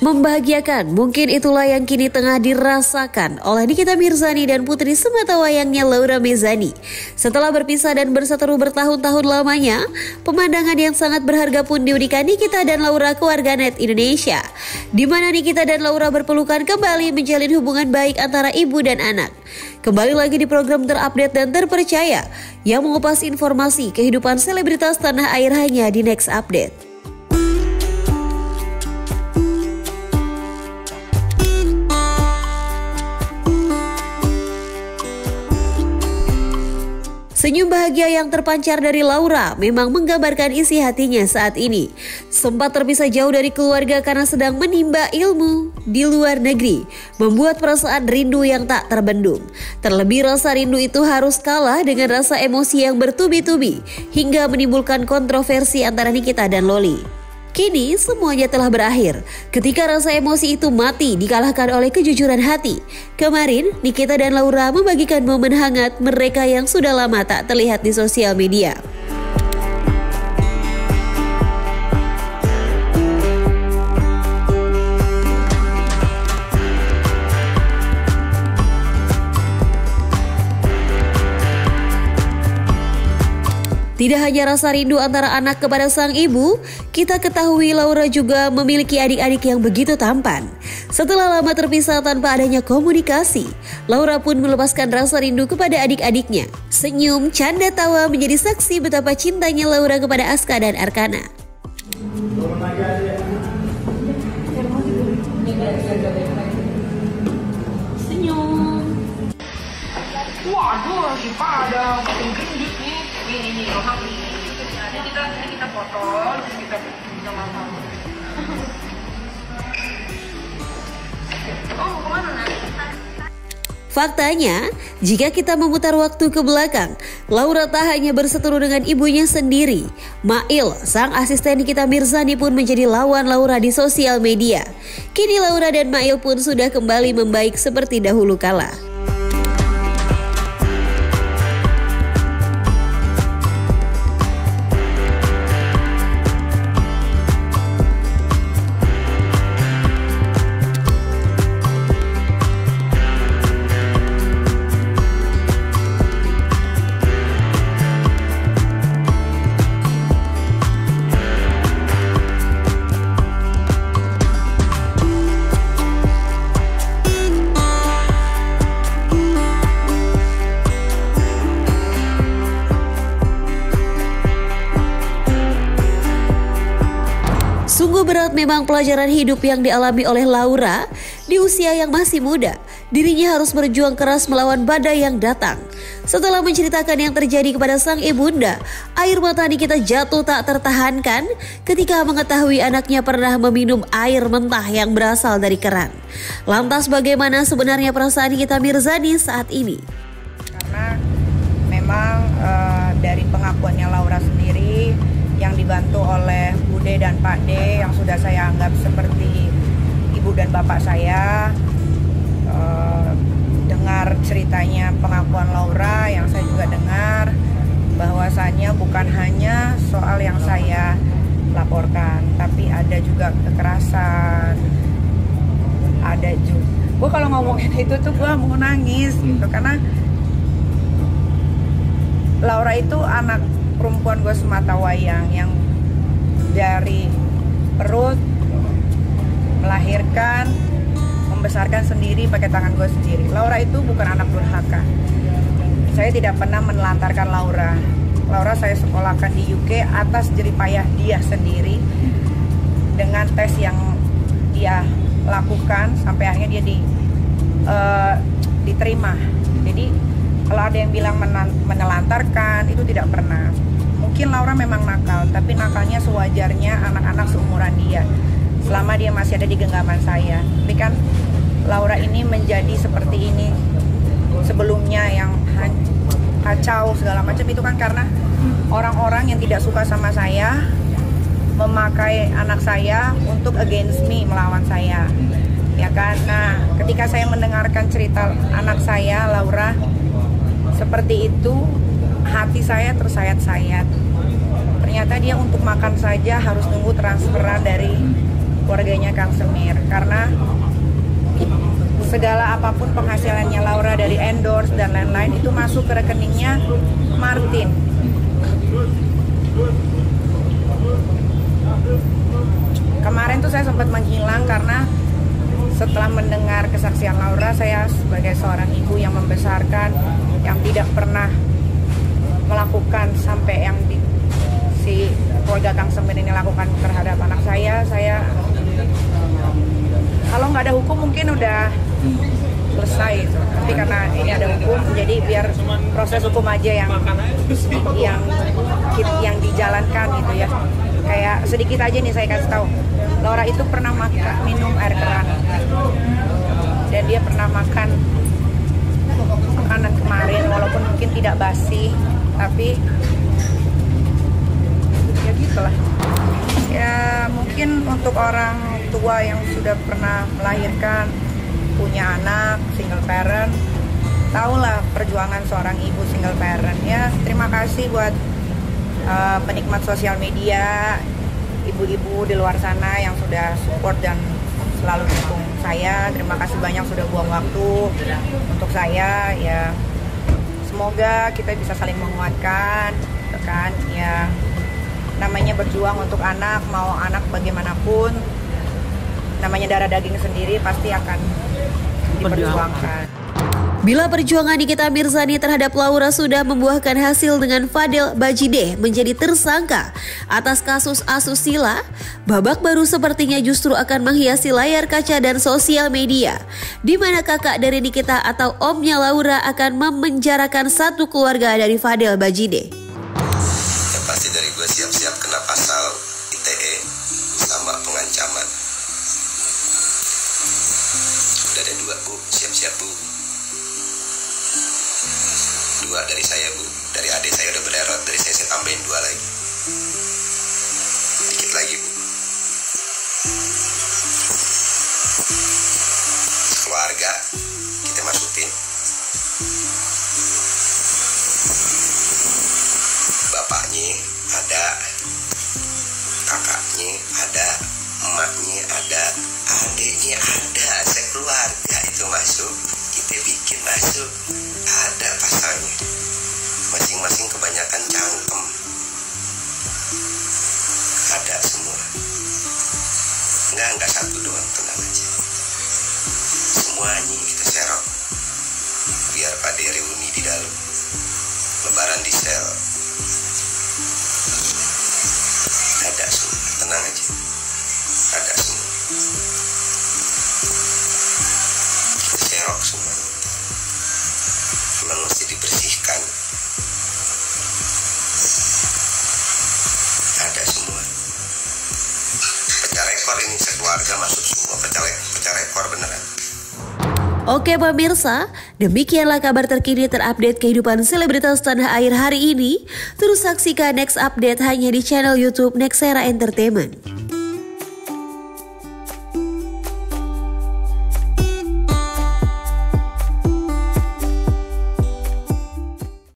Membahagiakan, mungkin itulah yang kini tengah dirasakan oleh Nikita Mirzani dan putri sematawayangnya Laura Mezani. Setelah berpisah dan berseteru bertahun-tahun lamanya, pemandangan yang sangat berharga pun diberikan Nikita dan Laura ke warganet Indonesia, di mana Nikita dan Laura berpelukan kembali menjalin hubungan baik antara ibu dan anak. Kembali lagi di program terupdate dan terpercaya yang mengupas informasi kehidupan selebritas tanah air hanya di Next Update. Senyum bahagia yang terpancar dari Laura memang menggambarkan isi hatinya saat ini. Sempat terpisah jauh dari keluarga karena sedang menimba ilmu di luar negeri, membuat perasaan rindu yang tak terbendung. Terlebih rasa rindu itu harus kalah dengan rasa emosi yang bertubi-tubi hingga menimbulkan kontroversi antara Nikita dan Loli. Kini semuanya telah berakhir ketika rasa emosi itu mati dikalahkan oleh kejujuran hati. Kemarin Nikita dan Laura membagikan momen hangat mereka yang sudah lama tak terlihat di sosial media. Tidak hanya rasa rindu antara anak kepada sang ibu, kita ketahui Laura juga memiliki adik-adik yang begitu tampan. Setelah lama terpisah tanpa adanya komunikasi, Laura pun melepaskan rasa rindu kepada adik-adiknya. Senyum, canda tawa menjadi saksi betapa cintanya Laura kepada Aska dan Arkana. Senyum. Waduh, si pada gendut nih. Ini Roham ini kita foto, kita makan. Oh, kemana nak? Faktanya, jika kita memutar waktu ke belakang, Laura tak hanya berseteru dengan ibunya sendiri. Mail, sang asisten Nikita Mirzani pun menjadi lawan Laura di sosial media. Kini Laura dan Mail pun sudah kembali membaik seperti dahulu kala. Sungguh berat memang pelajaran hidup yang dialami oleh Laura di usia yang masih muda. Dirinya harus berjuang keras melawan badai yang datang. Setelah menceritakan yang terjadi kepada sang ibunda, air mata Nikita jatuh tak tertahankan ketika mengetahui anaknya pernah meminum air mentah yang berasal dari keran. Lantas bagaimana sebenarnya perasaan Nikita Mirzani saat ini? Karena memang dari pengakuannya Laura sendiri yang dibantu oleh Bude dan Pak D yang sudah saya anggap seperti ibu dan bapak saya. Dengar ceritanya pengakuan Laura yang saya juga dengar bahwasannya bukan hanya soal yang saya laporkan, tapi ada juga kekerasan, ada juga. Gue kalau ngomongin itu tuh gue mau nangis gitu, karena Laura itu anak perempuan gue sematawayang yang dari perut melahirkan, membesarkan sendiri pakai tangan gue sendiri. Laura itu bukan anak durhaka. Saya tidak pernah menelantarkan Laura. Laura saya sekolahkan di UK atas jeripayah dia sendiri dengan tes yang dia lakukan sampai akhirnya dia diterima. Jadi kalau ada yang bilang menelantarkan, itu tidak pernah. Mungkin Laura memang nakal, tapi nakalnya sewajarnya anak-anak seumuran dia. Selama dia masih ada di genggaman saya. Tapi kan Laura ini menjadi seperti ini sebelumnya yang kacau segala macam itu kan karena orang-orang yang tidak suka sama saya memakai anak saya untuk against me, melawan saya. Ya kan? Nah, ketika saya mendengarkan cerita anak saya, Laura, seperti itu, hati saya tersayat-sayat. Ternyata dia untuk makan saja harus nunggu transferan dari keluarganya Kang Semir, karena segala apapun penghasilannya Laura dari endorse dan lain-lain itu masuk ke rekeningnya Martin. Kemarin tuh saya sempat menghilang karena setelah mendengar kesaksian Laura, saya sebagai seorang ibu yang membesarkan, yang tidak pernah melakukan sampai yang si keluarga Kang Semir ini lakukan terhadap anak saya kalau nggak ada hukum mungkin udah selesai itu. Tapi karena ini ada hukum, jadi biar proses hukum aja yang dijalankan gitu ya. Kayak sedikit aja nih saya kasih tahu, Laura itu pernah minum air keran, dan dia pernah makan makanan kemarin walaupun mungkin tidak basi, tapi ya gitulah. Ya mungkin untuk orang tua yang sudah pernah melahirkan, punya anak, single parent, tahulah perjuangan seorang ibu single parent. Ya terima kasih buat penikmat sosial media, ibu-ibu di luar sana yang sudah support dan selalu dukung saya. Terima kasih banyak sudah buang waktu untuk saya. Ya semoga kita bisa saling menguatkan, kan? Ya namanya berjuang untuk anak, mau anak bagaimanapun, namanya darah daging sendiri pasti akan diperjuangkan. Bila perjuangan Nikita Mirzani terhadap Laura sudah membuahkan hasil dengan Fadel Bajideh menjadi tersangka atas kasus asusila, babak baru sepertinya justru akan menghiasi layar kaca dan sosial media, di mana kakak dari Nikita atau omnya Laura akan memenjarakan satu keluarga dari Fadel Bajideh. Yang pasti dari gue siap-siap kena pasal ITE sama pengancaman. Udah ada 2 bu, siap-siap bu. 2 dari saya bu, dari adik saya udah bererot, dari saya tambahin 2 lagi, dikit lagi bu. Keluarga kita masukin, bapaknya ada, kakaknya ada, emaknya ada, adiknya ada, sekeluarga itu masuk, kita bikin masuk. Ada pasalnya, masing-masing kebanyakan cangkem, ada semua. Enggak satu doang, tenang aja. Semuanya kita serok, biar pada reuni di dalam, lebaran di sel. Ada semua, tenang aja. Ada semua. Kita serok semua. Memang mesti dibersihkan. Ada semua. Pecah rekor ini, sekeluarga masuk semua, pecah rekor beneran. Oke pemirsa, demikianlah kabar terkini terupdate kehidupan selebritas tanah air hari ini. Terus saksikan next update hanya di channel YouTube Nexera Entertainment.